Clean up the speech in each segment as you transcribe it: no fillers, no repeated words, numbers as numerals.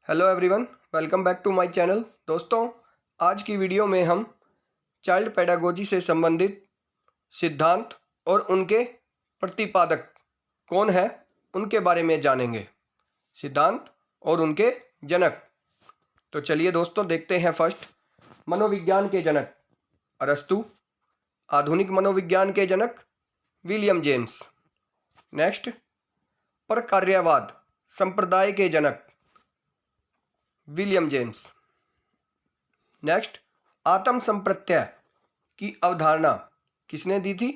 Hello everyone, welcome back to my channel. दोस्तों, आज की वीडियो में हम चाइल्ड पेडागोजी से संबंधित सिद्धांत और उनके प्रतिपादक कौन है उनके बारे में जानेंगे। सिद्धांत और उनके जनक। तो चलिए दोस्तों, देखते हैं। फर्स्ट, मनोविज्ञान के जनक अरस्तु। आधुनिक मनोविज्ञान के जनक विलियम जेम्स। नेक्स्ट, परकार्यवाद संप्रदाय के जनक विलियम जेम्स। नेक्स्ट, आत्म संप्रत्यय की अवधारणा किसने दी थी?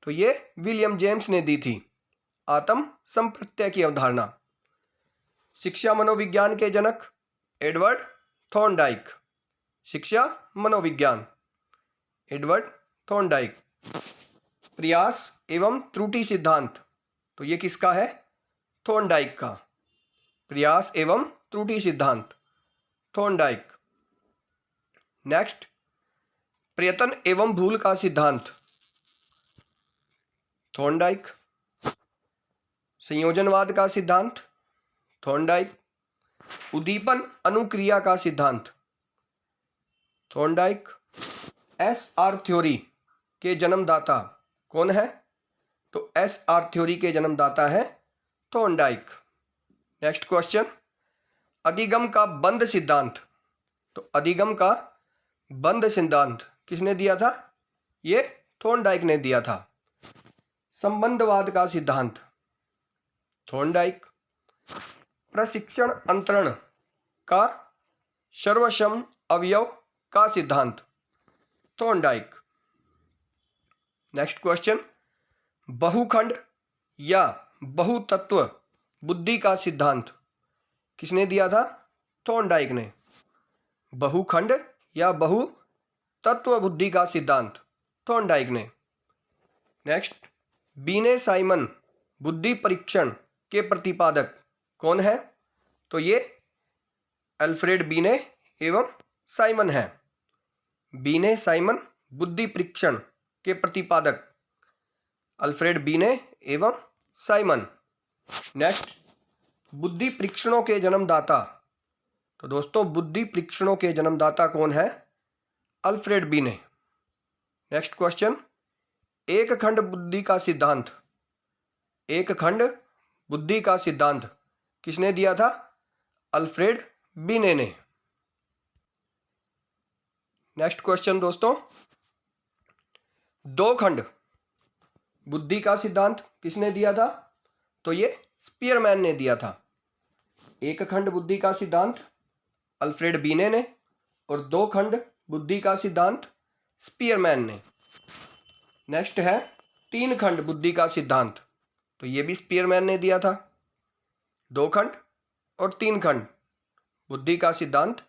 तो ये विलियम जेम्स ने दी थी, आत्म संप्रत्यय की अवधारणा। शिक्षा मनोविज्ञान के जनक एडवर्ड थॉर्नडाइक। शिक्षा मनोविज्ञान एडवर्ड थॉर्नडाइक। प्रयास एवं त्रुटि सिद्धांत, तो ये किसका है? थॉर्नडाइक का। प्रयास एवं त्रुटि सिद्धांत थॉर्नडाइक। नेक्स्ट, प्रयत्न एवं भूल का सिद्धांत थॉर्नडाइक। संयोजनवाद का सिद्धांत थॉर्नडाइक। उद्दीपन अनुक्रिया का सिद्धांत थॉर्नडाइक। एसआर थ्योरी के जन्मदाता कौन है? तो एसआर थ्योरी के जन्मदाता है थॉर्नडाइक। नेक्स्ट क्वेश्चन, अधिगम का बंध सिद्धांत। तो अधिगम का बंध सिद्धांत किसने दिया था? ये थॉर्नडाइक ने दिया था। संबंधवाद का सिद्धांत थॉर्नडाइक। प्रशिक्षण अंतरण का सर्वसम अवयव का सिद्धांत थॉर्नडाइक। नेक्स्ट क्वेश्चन, बहुखंड या बहुतत्व बुद्धि का सिद्धांत किसने दिया था? थॉर्नडाइक ने। बहुखंड या बहुतत्व बुद्धि का सिद्धांत थॉर्नडाइक ने। नेक्स्ट, बीने साइमन बुद्धि परीक्षण के प्रतिपादक कौन है? तो ये अल्फ्रेड बीने एवं साइमन है। बीने साइमन बुद्धि परीक्षण के प्रतिपादक अल्फ्रेड बीने एवं साइमन। नेक्स्ट, बुद्धि परीक्षणों के जन्मदाता। तो दोस्तों, बुद्धि परीक्षणों के जन्मदाता कौन है? अल्फ्रेड बीने। नेक्स्ट क्वेश्चन, एक खंड बुद्धि का सिद्धांत। एक खंड बुद्धि का सिद्धांत किसने दिया था? अल्फ्रेड बीने ने। नेक्स्ट क्वेश्चन दोस्तों, दो खंड बुद्धि का सिद्धांत किसने दिया था? तो ये स्पीयरमैन ने दिया था। एक खंड बुद्धि का सिद्धांत अल्फ्रेड बीने ने और दो खंड बुद्धि का सिद्धांत स्पीयरमैन ने। नेक्स्ट है तीन खंड बुद्धि का सिद्धांत। तो ये भी स्पीयरमैन ने दिया था। दो खंड और तीन खंड बुद्धि का सिद्धांत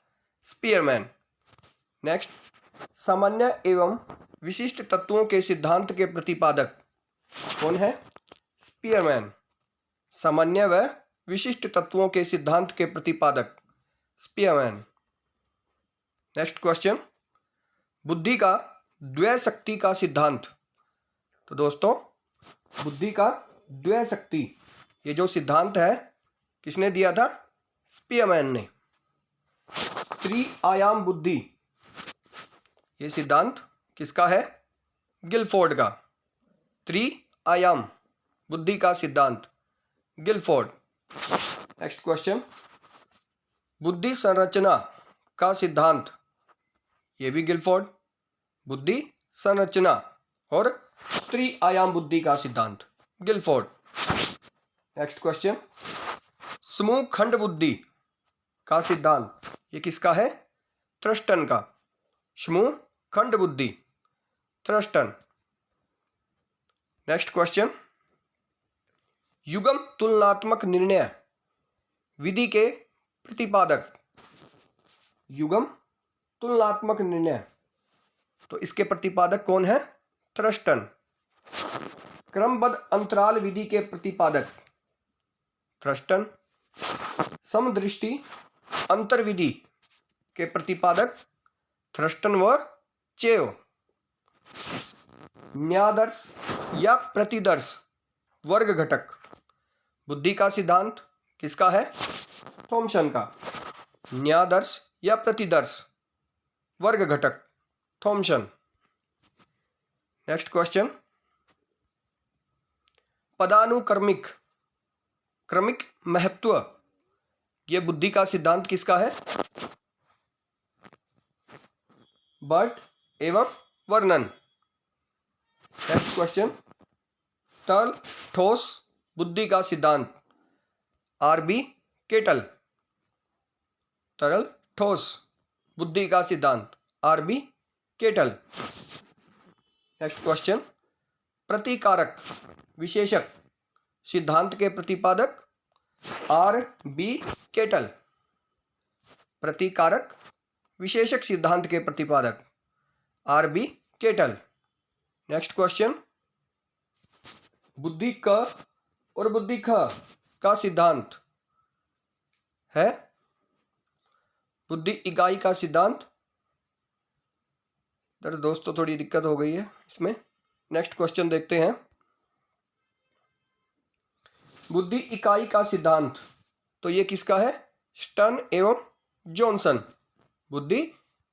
स्पीयरमैन। नेक्स्ट, सामान्य एवं विशिष्ट तत्वों के सिद्धांत के प्रतिपादक कौन है? स्पीयरमैन। सामान्य व विशिष्ट तत्वों के सिद्धांत के प्रतिपादक स्पीयरमैन। नेक्स्ट क्वेश्चन, बुद्धि का द्वय शक्ति का सिद्धांत। तो दोस्तों, बुद्धि का द्वय शक्ति ये जो सिद्धांत है किसने दिया था? स्पीयरमैन ने। त्रिआयाम बुद्धि ये सिद्धांत किसका है? गिलफोर्ड का। त्रिआयाम बुद्धि का सिद्धांत गिलफोर्ड। नेक्स्ट क्वेश्चन, बुद्धि संरचना का सिद्धांत ये भी गिलफोर्ड। बुद्धि संरचना और त्रिआयाम बुद्धि का सिद्धांत गिलफोर्ड। नेक्स्ट क्वेश्चन, समूह खंड बुद्धि का सिद्धांत ये किसका है? थ्रस्टन का। समूह खंड बुद्धि थ्रस्टन। नेक्स्ट क्वेश्चन, युगम तुलनात्मक निर्णय विधि के प्रतिपादक। युगम तुलनात्मक निर्णय, तो इसके प्रतिपादक कौन है? थ्रस्टन। क्रमबद्ध अंतराल विधि के प्रतिपादक थ्रस्टन। समदृष्टि अंतर विधि के प्रतिपादक थ्रस्टन व चेव। न्यादर्श या प्रतिदर्श वर्ग घटक बुद्धि का सिद्धांत किसका है? थॉमसन का। न्यादर्श या प्रतिदर्श, वर्ग घटक, थॉमसन। नेक्स्ट क्वेश्चन, पदानुक्रमिक क्रमिक महत्व, यह बुद्धि का सिद्धांत किसका है? बर्ट एवं वर्नन। नेक्स्ट क्वेश्चन, तरल ठोस बुद्धि का सिद्धांत, आरबी केटल। तरल ठोस बुद्धि का सिद्धांत, आरबी केटल। नेक्स्ट क्वेश्चन, प्रतिकारक विशेषक सिद्धांत के प्रतिपादक, आरबी केटल। प्रतिकारक विशेषक सिद्धांत के प्रतिपादक, आरबी केटल। नेक्स्ट क्वेश्चन, बुद्धि क और बुद्धि ख का सिद्धांत है बुद्धि इकाई का सिद्धांत। इधर दोस्तों थोड़ी दिक्कत हो गई है इसमें। नेक्स्ट क्वेश्चन देखते हैं, बुद्धि इकाई का सिद्धांत, तो ये किसका है? स्टर्न एवं जॉनसन। बुद्धि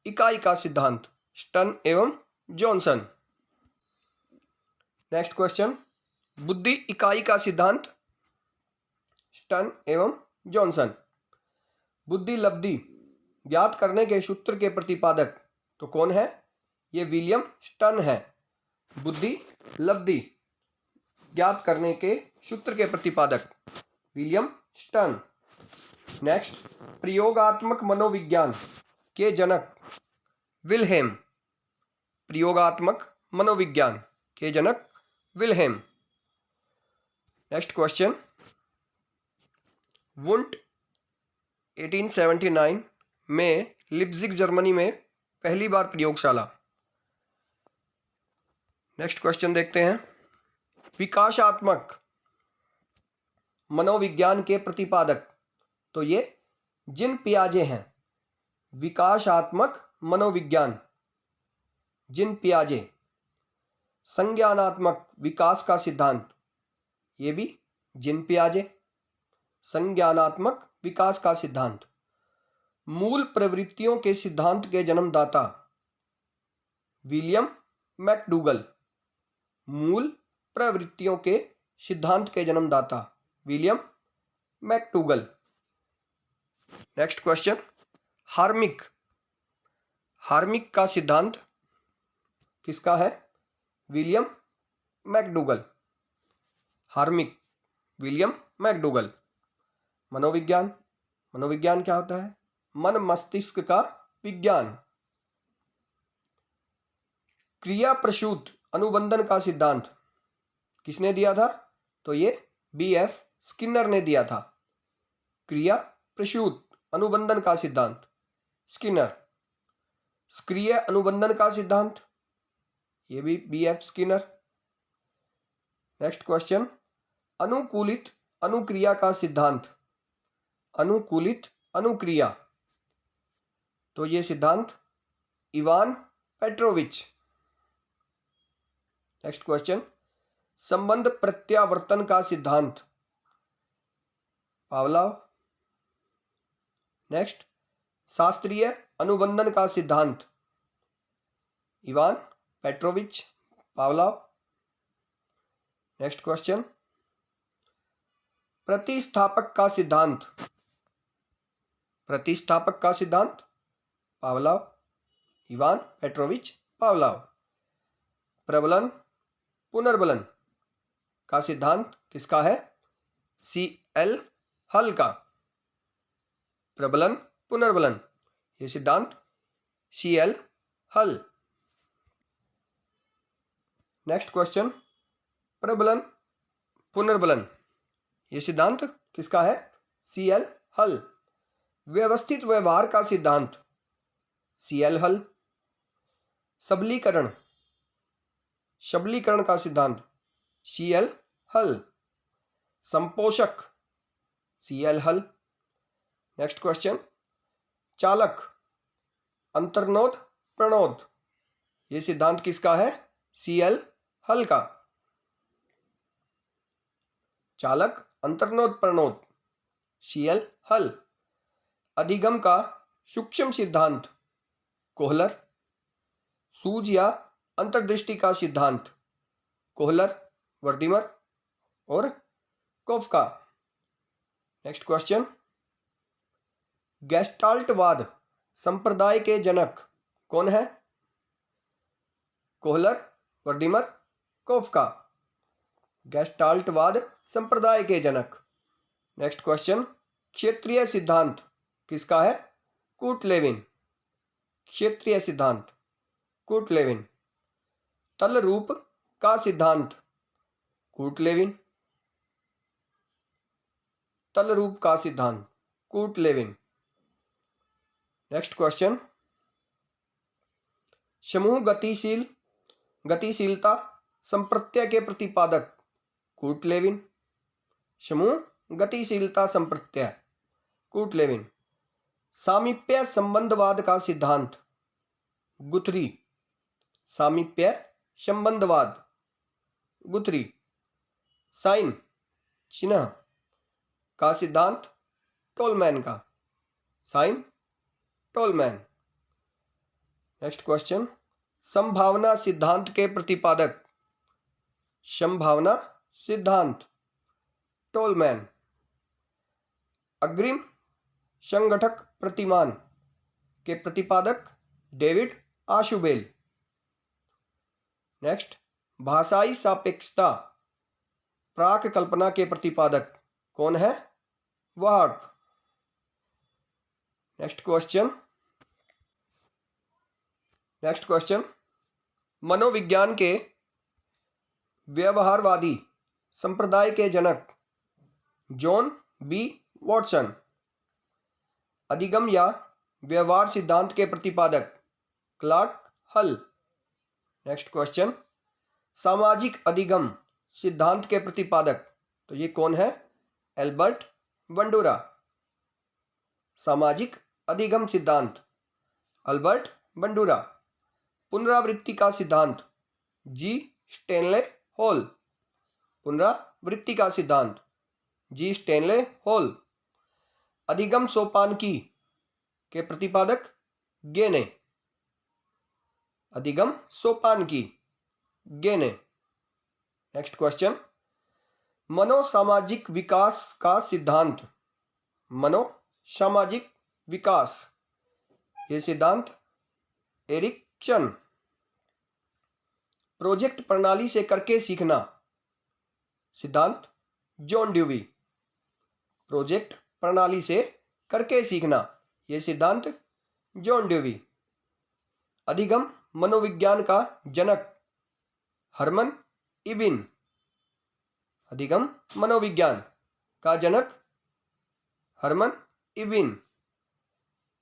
इकाई का सिद्धांत, स्टर्न एवं जॉनसन। नेक्स्ट क्वेश्चन, बुद्धि इकाई का सिद्धांत, स्टर्न एवं जॉनसन। बुद्धि लब्धि ज्ञात करने के सूत्र के प्रतिपादक तो कौन है? ये विलियम स्टर्न है। बुद्धि लब्धि ज्ञात करने के सूत्र के प्रतिपादक, विलियम स्टर्न। नेक्स्ट, प्रयोगात्मक मनोविज्ञान के जनक, विल्हेम। प्रयोगात्मक मनोविज्ञान के जनक, विल्हेम। नेक्स्ट क्वेश्चन, वुंट 1879 में लिप्जिग जर्मनी में पहली बार प्रयोगशाला। नेक्स्ट क्वेश्चन देखते हैं, विकासात्मक मनोविज्ञान के प्रतिपादक तो ये जिन पियाजे हैं। विकासात्मक मनोविज्ञान, जिन पियाजे। संज्ञानात्मक विकास का सिद्धांत, ये भी जिन पियाजे। संज्ञानात्मक विकास का सिद्धांत। मूल प्रवृत्तियों के सिद्धांत के जन्मदाता, विलियम मैकडूगल। मूल प्रवृत्तियों के सिद्धांत के जन्मदाता, William McDougall. Next question, hormic. Hormic का सिद्धांत किसका है? William McDougall. Hormic, William McDougall. मनोविज्ञान। मनोविज्ञान क्या होता है? मन मस्तिष्क का विज्ञान। क्रिया प्रसूत अनुबंधन का सिद्धांत किसने दिया था? तो ये बीएफ स्किनर ने दिया था। क्रिया प्रसूत अनुबंधन का सिद्धांत, स्किनर। सक्रिय अनुबंधन का सिद्धांत, ये भी बीएफ स्किनर। नेक्स्ट क्वेश्चन, अनुकूलित अनुक्रिया का सिद्धांत। अनुकूलित अनुक्रिया तो ये सिद्धांत इवान पेट्रोविच। नेक्स्ट क्वेश्चन, संबंध प्रत्यावर्तन का सिद्धांत, पावलोव। नेक्स्ट, शास्त्रीय अनुबंधन का सिद्धांत, Ivan Petrovich, Pavlov. Next question, प्रतिस्थापक का सिद्धांत। प्रतिस्थापक का सिद्धांत, पावलोव, इवान पेट्रोविच, पावलोव। प्रबलन पुनर्बलन का सिद्धांत किसका है? सीएल हल का। प्रबलन पुनर्बलन ये सिद्धांत सीएल हल। नेक्स्ट क्वेश्चन, प्रबलन पुनर्बलन ये सिद्धांत किसका है? सीएल हल। व्यवस्थित व्यवहार का सिद्धांत, सीएल हल। सबलीकरण, सबलीकरण का सिद्धांत, सीएल हल। संपोषक, सीएल हल। नेक्स्ट क्वेश्चन, चालक अंतर्नोद प्रणोद ये सिद्धांत किसका है? सीएल हल का। चालक अंतर्नोद प्रणोद, सीएल हल। अधिगम का सूक्ष्म सिद्धांत? कोहलर। सूझ या अंतर्दृष्टि का सिद्धांत? कोहलर, वर्दीमर और कोफका। नेक्स्ट क्वेश्चन, गेस्टाल्टवाद संप्रदाय के जनक कौन है? कोहलर, वर्दीमर, कोफका। गेस्टाल्टवाद संप्रदाय के जनक। नेक्स्ट क्वेश्चन, क्षेत्रीय सिद्धांत किसका है? कूट लेविन। क्षेत्रीय सिद्धांत कूट लेविन। तल रूप का सिद्धांत? कूट लेविन। तल रूप का सिद्धांत कूट लेविन। नेक्स्ट क्वेश्चन, समूह गतिशीलता संप्रत्यय के प्रतिपादक? कूट लेविन। समूह गतिशीलता संप्रत्यय, कूट लेविन। सामीप्य संबंधवाद का सिद्धांत? गुथरी। सामीप्य संबंधवाद, गुथरी। साइन, चिन्ह का सिद्धांत? टोलमैन का। Sign, Tolman. नेक्स्ट क्वेश्चन, संभावना सिद्धांत के प्रतिपादक? संभावना सिद्धांत, टोलमैन। अग्रिम संगठक प्रतिमान के प्रतिपादक? डेविड आशुबेल। नेक्स्ट, भाषाई सापेक्षता प्राक कल्पना के प्रतिपादक कौन है? वार्फ। नेक्स्ट क्वेश्चन, मनोविज्ञान के व्यवहारवादी संप्रदाय के जनक? John B Watson. अधिगम या व्यवहार सिद्धांत के प्रतिपादक? क्लार्क हल। नेक्स्ट क्वेश्चन, सामाजिक अधिगम सिद्धांत के प्रतिपादक? तो ये कौन है? Albert Bandura. सामाजिक अधिगम सिद्धांत, अल्बर्ट बंडूरा। पुनरावृत्ति का सिद्धांत? जी स्टैनले हॉल। पुनरावृत्ति का सिद्धांत, जी स्टैनले हॉल। अधिगम सोपानकी के प्रतिपादक? गेने। अधिगम सोपानकी, गेने। नेक्स्ट क्वेश्चन, मनोसामाजिक विकास का सिद्धांत? मनोसामाजिक विकास, ये सिद्धांत एरिक्सन। प्रोजेक्ट प्रणाली से करके सीखना सिद्धांत? John dewy. प्रोजेक्ट प्रणाली से करके सीखना, यह सिद्धांत जॉन ड्यूवी। अधिगम मनोविज्ञान का जनक? हरमन इबिन। अधिगम मनोविज्ञान का जनक हरमन इबिन।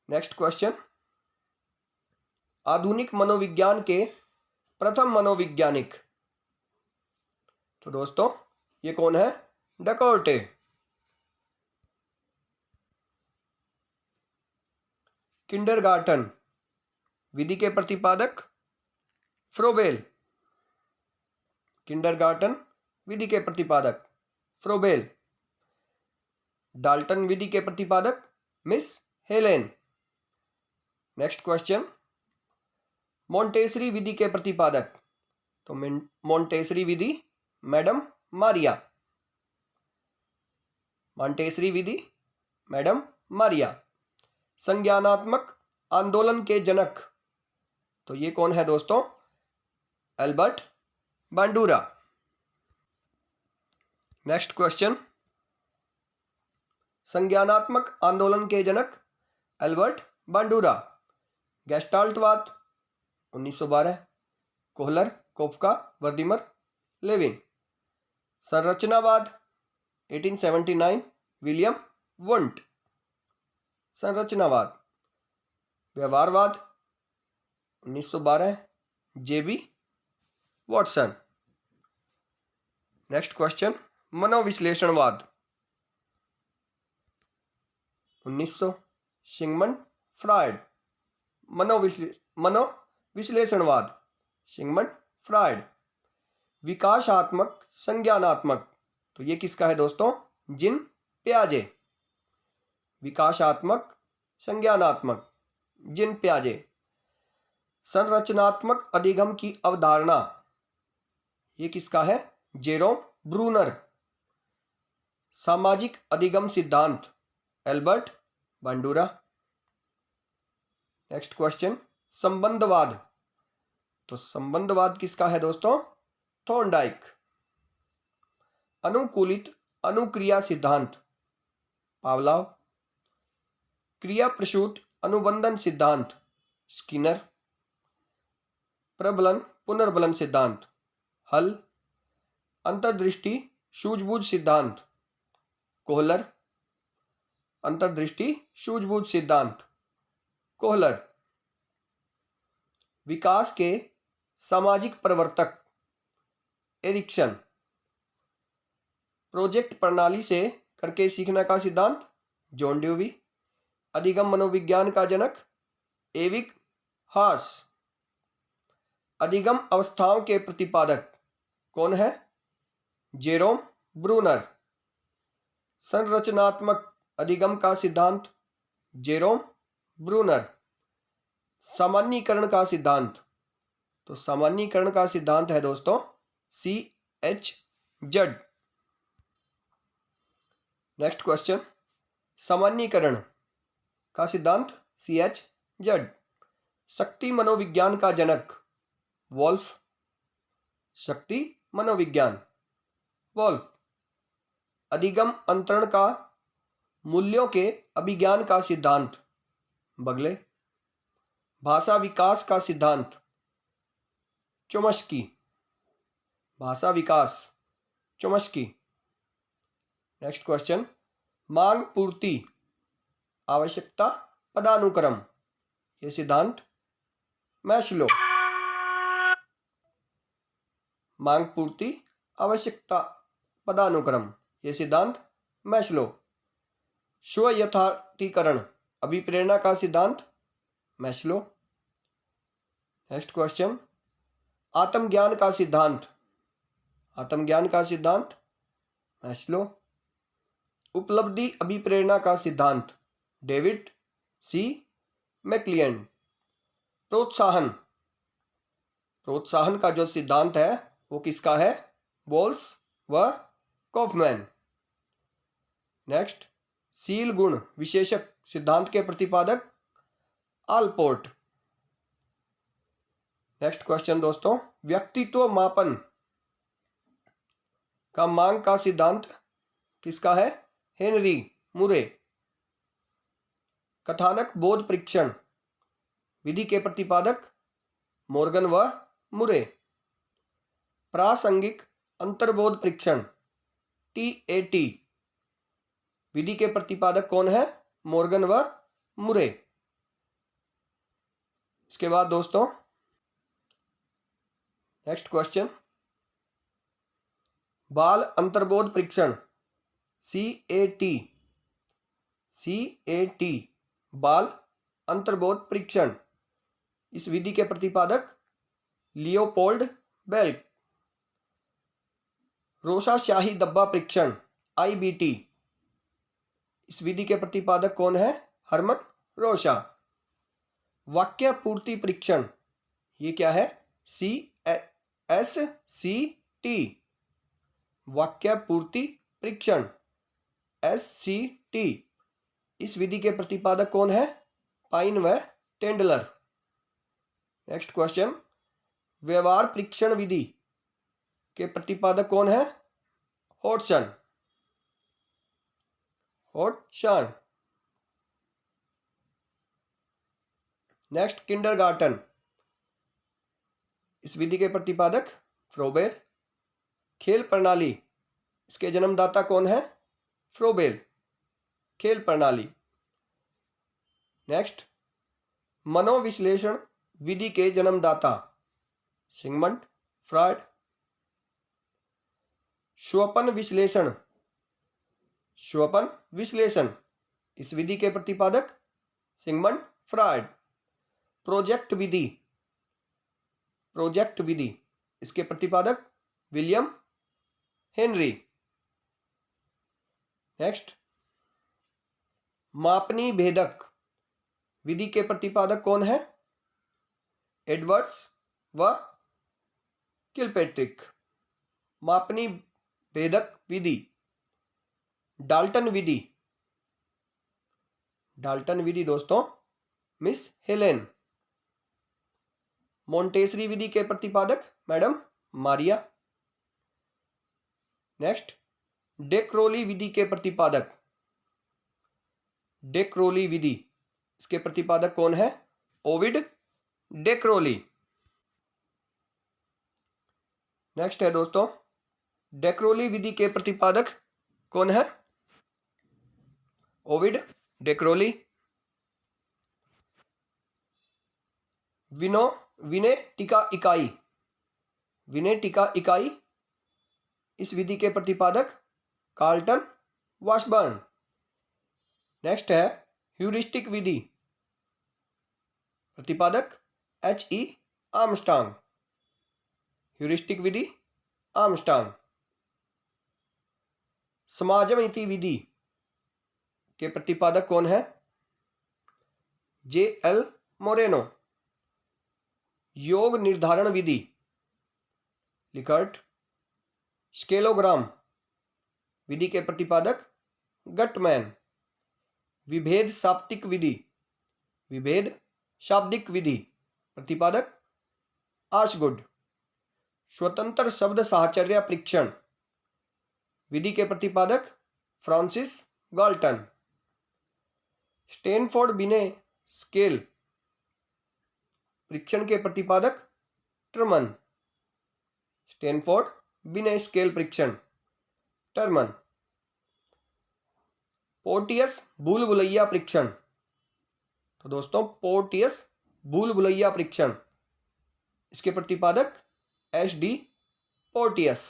नेक्स्ट क्वेश्चन, आधुनिक मनोविज्ञान के प्रथम मनोवैज्ञानिक? तो दोस्तों ये कौन है? डेकार्टे। किंडरगार्टन विधि के प्रतिपादक? फ्रोबेल। किंडरगार्टन विधि के प्रतिपादक फ्रोबेल। डाल्टन विधि के प्रतिपादक? Miss Helen. Next question, Montessori विधि के प्रतिपादक? तो मोंटेसरी विधि मैडम मारिया। मोंटेसरी विधि मैडम मारिया। संज्ञानात्मक आंदोलन के जनक? तो ये कौन है दोस्तों? एल्बर्ट बांडूरा। नेक्स्ट क्वेश्चन, संज्ञानात्मक आंदोलन के जनक एल्बर्ट बांडूरा। गेस्टाल्टवाद 1912, कोहलर, कोफका, वर्दीमर, लेविन। संरचनावाद 1879, विलियम वुंट। संरचनावाद। व्यवहारवाद 1912, जेबी वॉटसन। नेक्स्ट क्वेश्चन, मनोविश्लेषणवाद 1900, सिगमंड फ्रायड। मनोविश्लेषणवाद सिगमंड फ्रायड। विकासात्मक संज्ञानात्मक, तो ये किसका है दोस्तों? जीन पियाजे। विकासात्मक संज्ञानात्मक, जिन प्याजे। संरचनात्मक अधिगम की अवधारणा, ये किसका है? Jerome Bruner. सामाजिक अधिगम सिद्धांत, एल्बर्ट बांडुरा। नेक्स्ट क्वेश्चन, संबंधवाद, तो संबंधवाद किसका है दोस्तों? थॉर्नडाइक। अनुकूलित अनुक्रिया सिद्धांत, पावलोव। क्रिया प्रसूत अनुबंधन सिद्धांत, स्किनर। प्रबलन पुनर्बलन सिद्धांत, हल। अंतर्दृष्टि सूझबूझ सिद्धांत, कोहलर। अंतर्दृष्टि सूझबूझ सिद्धांत, कोहलर। विकास के सामाजिक प्रवर्तक, एरिक्सन। प्रोजेक्ट प्रणाली से करके सीखने का सिद्धांत, जॉन ड्यूवी। अधिगम मनोविज्ञान का जनक, एविक हास। अधिगम अवस्थाओं के प्रतिपादक कौन है? Jerome Bruner. संरचनात्मक अधिगम का सिद्धांत, जेरोम ब्रूनर। सामान्यीकरण का सिद्धांत, तो सामान्यीकरण का सिद्धांत है दोस्तों C.H. जड। नेक्स्ट क्वेश्चन, सामान्यीकरण का सिद्धांत C.H. जड। शक्ति मनोविज्ञान का जनक, वोल्फ। शक्ति मनोविज्ञान, वोल्फ। अधिगम अंतरण का मूल्यों के अभिज्ञान का सिद्धांत, बगले। भाषा विकास का सिद्धांत, चोम्स्की। भाषा विकास, चोम्स्की। नेक्स्ट क्वेश्चन, मांग पूर्ति आवश्यकता पदानुक्रम, ये सिद्धांत मैस्लो। मांग पूर्ति आवश्यकता पदानुक्रम, ये सिद्धांत मैस्लो। स्व यथार्थीकरण अभिप्रेरणा का सिद्धांत, मैस्लो। नेक्स्ट क्वेश्चन, आत्मज्ञान का सिद्धांत, आत्मज्ञान का सिद्धांत मैस्लो। उपलब्धि अभिप्रेरणा का सिद्धांत, डेविड सी मैक्लियन। प्रोत्साहन, प्रोत्साहन का जो सिद्धांत है वो किसका है? बोल्स व कॉफमैन। नेक्स्ट, शील गुण विशेषक सिद्धांत के प्रतिपादक, आलपोर्ट। नेक्स्ट क्वेश्चन दोस्तों, व्यक्तित्व मापन का मांग का सिद्धांत किसका है? हेनरी मुरे। कथानक बोध परीक्षण विधि के प्रतिपादक, मॉर्गन व मुरे। प्रासंगिक अंतर्बोध परीक्षण TAT विधि के प्रतिपादक कौन है? मॉर्गन व मुरे। इसके बाद दोस्तों नेक्स्ट क्वेश्चन, बाल अंतर्बोध परीक्षण CAT बाल अंतर्बोध परीक्षण, इस विधि के प्रतिपादक लियोपोल्ड बेल्क। रोषाशाही डब्बा परीक्षण IBT, इस विधि के प्रतिपादक कौन है? हरमन रोषा। वाक्य पूर्ति परीक्षण, ये क्या है? SCT वाक्य पूर्ति परीक्षण SCT, इस विधि के प्रतिपादक कौन है? पाइन व टेंडलर। नेक्स्ट क्वेश्चन, व्यवहार परीक्षण विधि के प्रतिपादक कौन है? होटसन। नेक्स्ट, किंडरगार्टन, इस विधि के प्रतिपादक फ्रोबेल। खेल प्रणाली, इसके जन्मदाता कौन है? फ्रोबेल। खेल प्रणाली। नेक्स्ट, मनोविश्लेषण विधि के जन्मदाता, सिगमंड फ्रॉयड। स्वपन विश्लेषण, स्वपन विश्लेषण, इस विधि के प्रतिपादक सिगमंड फ्रॉयड। प्रोजेक्ट विधि, प्रोजेक्ट विधि, इसके प्रतिपादक विलियम हेनरी। नेक्स्ट, मापनी भेदक विधि के प्रतिपादक कौन है? एडवर्ड्स व किलपेट्रिक। मापनी भेदक विधि, डाल्टन विधि। डाल्टन विधि दोस्तों मिस हेलेन। मोंटेसरी विधि के प्रतिपादक मैडम मारिया। नेक्स्ट, डेक्रोली विधि के प्रतिपादक, डेक्रोली विधि, इसके प्रतिपादक कौन है? ओविड डेक्रोली। नेक्स्ट है दोस्तों, डेक्रोली विधि के प्रतिपादक कौन है? ओविड डेक्रोली। विनेटिका इकाई, विनेटिका इकाई, इस विधि के प्रतिपादक कार्लटन वाशबर्न। नेक्स्ट है ह्यूरिस्टिक विधि, प्रतिपादक H.E. आर्मस्ट्रांग। ह्यूरिस्टिक विधि आर्मस्ट्रांग। समाजमिति विधि के प्रतिपादक कौन है? J.L. मोरेनो। योग निर्धारण विधि, लिकर्ट। स्केलोग्राम विधि के प्रतिपादक गटमैन। विभेद शाब्दिक विधि, विभेद शाब्दिक विधि, प्रतिपादक आशगुड। स्वतंत्र शब्द साहचर्य परीक्षण विधि के प्रतिपादक फ्रांसिस गाल्टन। स्टैनफोर्ड बिने स्केल परीक्षण के प्रतिपादक टर्मन। स्टैनफोर्ड बिने स्केल परीक्षण टर्मन। पोर्टियस भूल भुलैया परीक्षण, तो दोस्तों पोर्टियस भूल भुलैया परीक्षण, इसके प्रतिपादक H.D. पोर्टियस।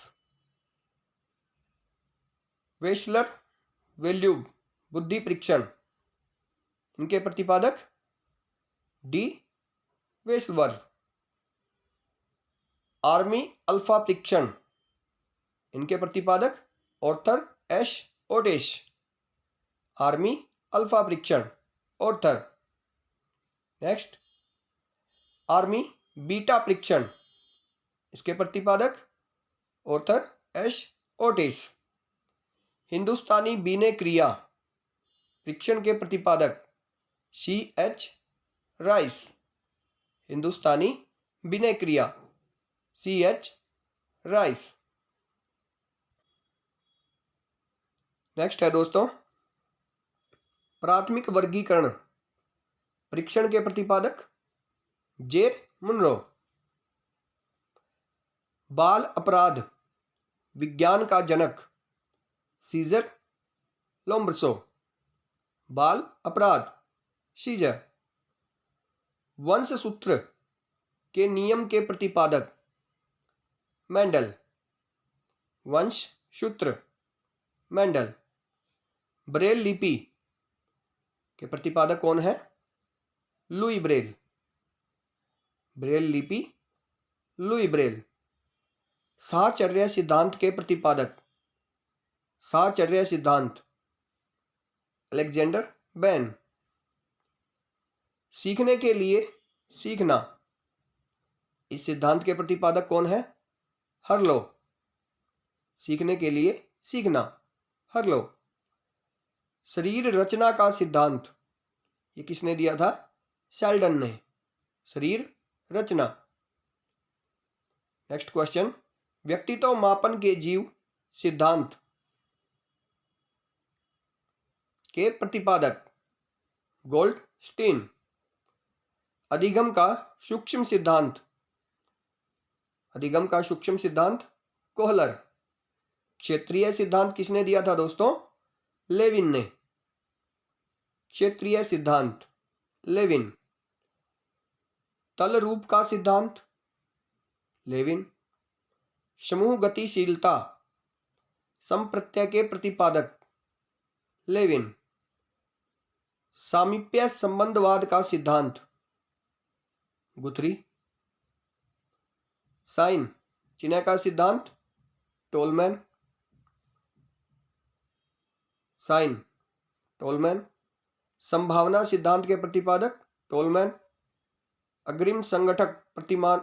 वेशलर वेल्यूब बुद्धि परीक्षण, इनके प्रतिपादक D. वेसवर। आर्मी अल्फा परीक्षण, इनके प्रतिपादक Arthur H. Otis. Army alpha परीक्षण ऑर्थर। नेक्स्ट, आर्मी बीटा परीक्षण, इसके प्रतिपादक ऑर्थर H. ओटिस। हिंदुस्तानी बीने क्रिया परीक्षण के प्रतिपादक C.H. राइस। हिंदुस्तानी बीने क्रिया C.H. राइस। नेक्स्ट है दोस्तों, प्राथमिक वर्गीकरण परीक्षण के प्रतिपादक J. मुनरो। बाल अपराध विज्ञान का जनक सीजर लोम्ब्रसो। बाल अपराध सीजर। वंशसूत्र के नियम के प्रतिपादक मेंडल। वंशसूत्र मेंडल। ब्रेल लिपि के प्रतिपादक कौन है? Louis Braille. ब्रेल लिपि लुई ब्रेल। साहचर्य सिद्धांत के प्रतिपादक, साहचर्य सिद्धांत अलेक्जेंडर बैन। सीखने के लिए सीखना, इस सिद्धांत के प्रतिपादक कौन है? हर्लो। सीखने के लिए सीखना, हर्लो। शरीर रचना का सिद्धांत, ये किसने दिया था? शेल्डन ने। शरीर रचना। नेक्स्ट क्वेश्चन, व्यक्तित्व मापन के जीव सिद्धांत के प्रतिपादक गोल्डस्टीन। अधिगम का सूक्ष्म सिद्धांत, अधिगम का सूक्ष्म सिद्धांत कोहलर। क्षेत्रीय सिद्धांत किसने दिया था दोस्तों? लेविन ने। क्षेत्रीय सिद्धांत लेविन। तल रूप का सिद्धांत लेविन। समूह गतिशीलता संप्रत्यय के प्रतिपादक लेविन। सामीप्य संबंधवाद का सिद्धांत गुथरी। साइन चिन्ह का सिद्धांत टोलमैन। Sign Tolman. संभावना सिद्धांत के प्रतिपादक टोलमैन। अग्रिम संगठक प्रतिमान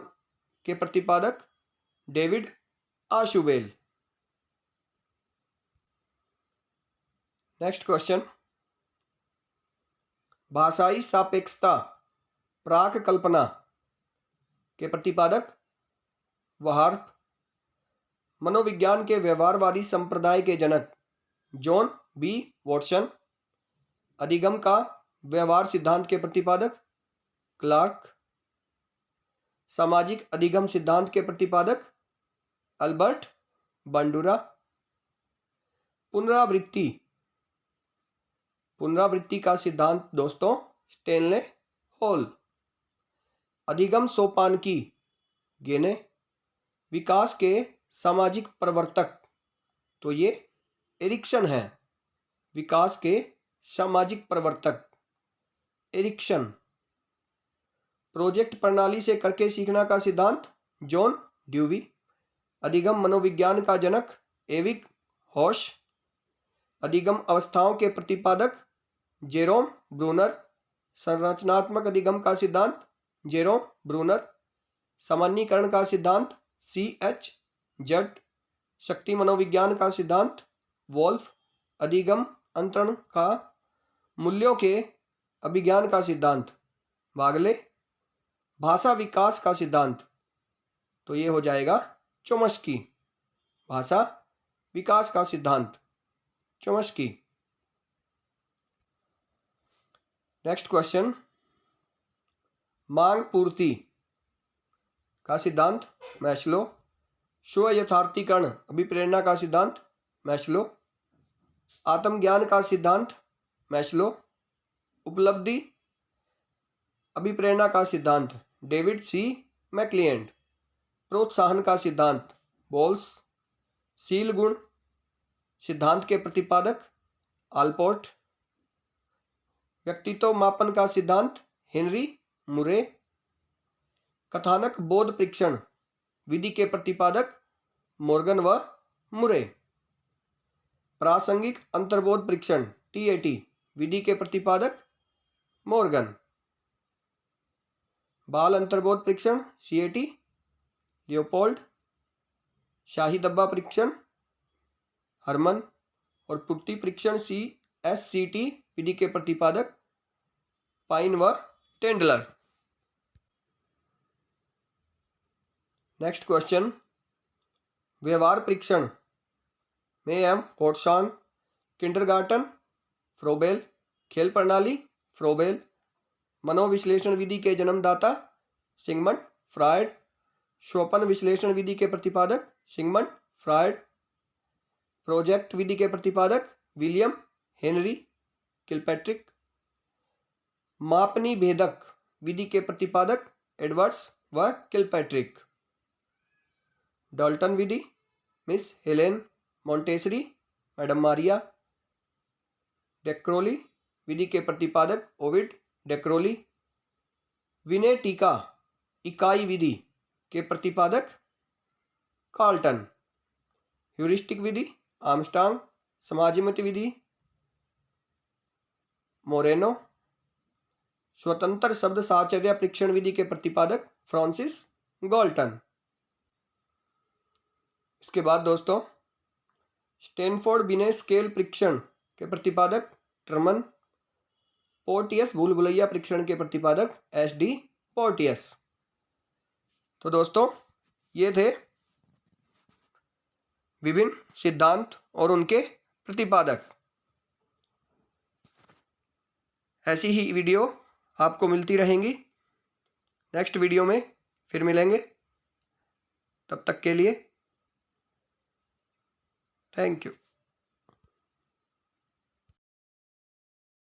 के प्रतिपादक डेविड आशुबेल। नेक्स्ट क्वेश्चन, भाषाई सापेक्षता प्राक कल्पना के प्रतिपादक वहार्फ। मनोविज्ञान के व्यवहारवादी संप्रदाय के जनक जॉन बी वॉटसन। अधिगम का व्यवहार सिद्धांत के प्रतिपादक क्लार्क। सामाजिक अधिगम सिद्धांत के प्रतिपादक अल्बर्ट बंडूरा। पुनरावृत्ति का सिद्धांत दोस्तों स्टेनले हॉल। अधिगम सोपानकी गेने। विकास के सामाजिक प्रवर्तक तो ये एरिक्सन है। विकास के सामाजिक प्रवर्तक एरिक्सन। प्रोजेक्ट प्रणाली से करके सीखना का सिद्धांत जॉन ड्यूवी। अधिगम मनोविज्ञान का जनक एविक हॉश। अधिगम अवस्थाओं के प्रतिपादक जेरोम ब्रूनर। संरचनात्मक अधिगम का सिद्धांत जेरोम ब्रूनर। सामान्यीकरण का सिद्धांत C.H. जट। शक्ति मनोविज्ञान का सिद्धांत वोल्फ। अधिगम अंतरण का मूल्यों के अभिज्ञान का सिद्धांत वागले। भाषा विकास का सिद्धांत तो ये हो जाएगा चोम्स्की। भाषा विकास का सिद्धांत चोम्स्की। नेक्स्ट क्वेश्चन, मांग पूर्ति का सिद्धांत मैस्लो। स्व यथार्थीकरण अभिप्रेरणा का सिद्धांत मैस्लो। आत्मज्ञान का सिद्धांत मैस्लो। उपलब्धि अभिप्रेरणा का सिद्धांत डेविड सी मैक्लिएंड। प्रोत्साहन का सिद्धांत बोल्स। शील गुण सिद्धांत के प्रतिपादक आलपोर्ट। व्यक्तित्व मापन का सिद्धांत हेनरी मुरे। कथानक बोध परीक्षण विधि के प्रतिपादक मॉर्गन व मुरे। प्रासंगिक अंतर्बोध परीक्षण TAT विधि के प्रतिपादक मॉर्गन। बाल अंतर्बोध परीक्षण CAT लियोपोल्ड। शाही डब्बा परीक्षण हरमन। और पूर्ति परीक्षण SCT विधि के प्रतिपादक पाइन व टेंडलर। नेक्स्ट क्वेश्चन, व्यवहार परीक्षण में एम होटसान। Kindergarten Froebel. खेल प्रणाली फ्रोबेल। मनोविश्लेषण विधि के जन्मदाता सिगमंड फ्रायड। शोपन विश्लेषण विधि के प्रतिपादक सिगमंड फ्रायड। प्रोजेक्ट विधि के प्रतिपादक विलियम हेनरी किलपैट्रिक। मापनी भेदक विधि के प्रतिपादक एडवर्ड्स व किलपैट्रिक। डाल्टन विधि Miss Helen Montessori madam Maria. Decroly विधि के प्रतिपादक ओविड डेक्रोली। विनय टीका इकाई विधि के प्रतिपादक कार्लटन। ह्यूरिस्टिक विधि आर्मस्ट्रांग। समाजमति विधि मोरेनो। स्वतंत्र शब्द साहचर्य परीक्षण विधि के प्रतिपादक फ्रांसिस गाल्टन। इसके बाद दोस्तों स्टैनफोर्ड बिने स्केल परीक्षण के प्रतिपादक ट्रमन। पोर्टियस भूल भुलैया परीक्षण के प्रतिपादक SD पोर्टियस। तो दोस्तों ये थे विभिन्न सिद्धांत और उनके प्रतिपादक। ऐसी ही वीडियो आपको मिलती रहेंगी। नेक्स्ट वीडियो में फिर मिलेंगे। तब तक के लिए थैंक यू।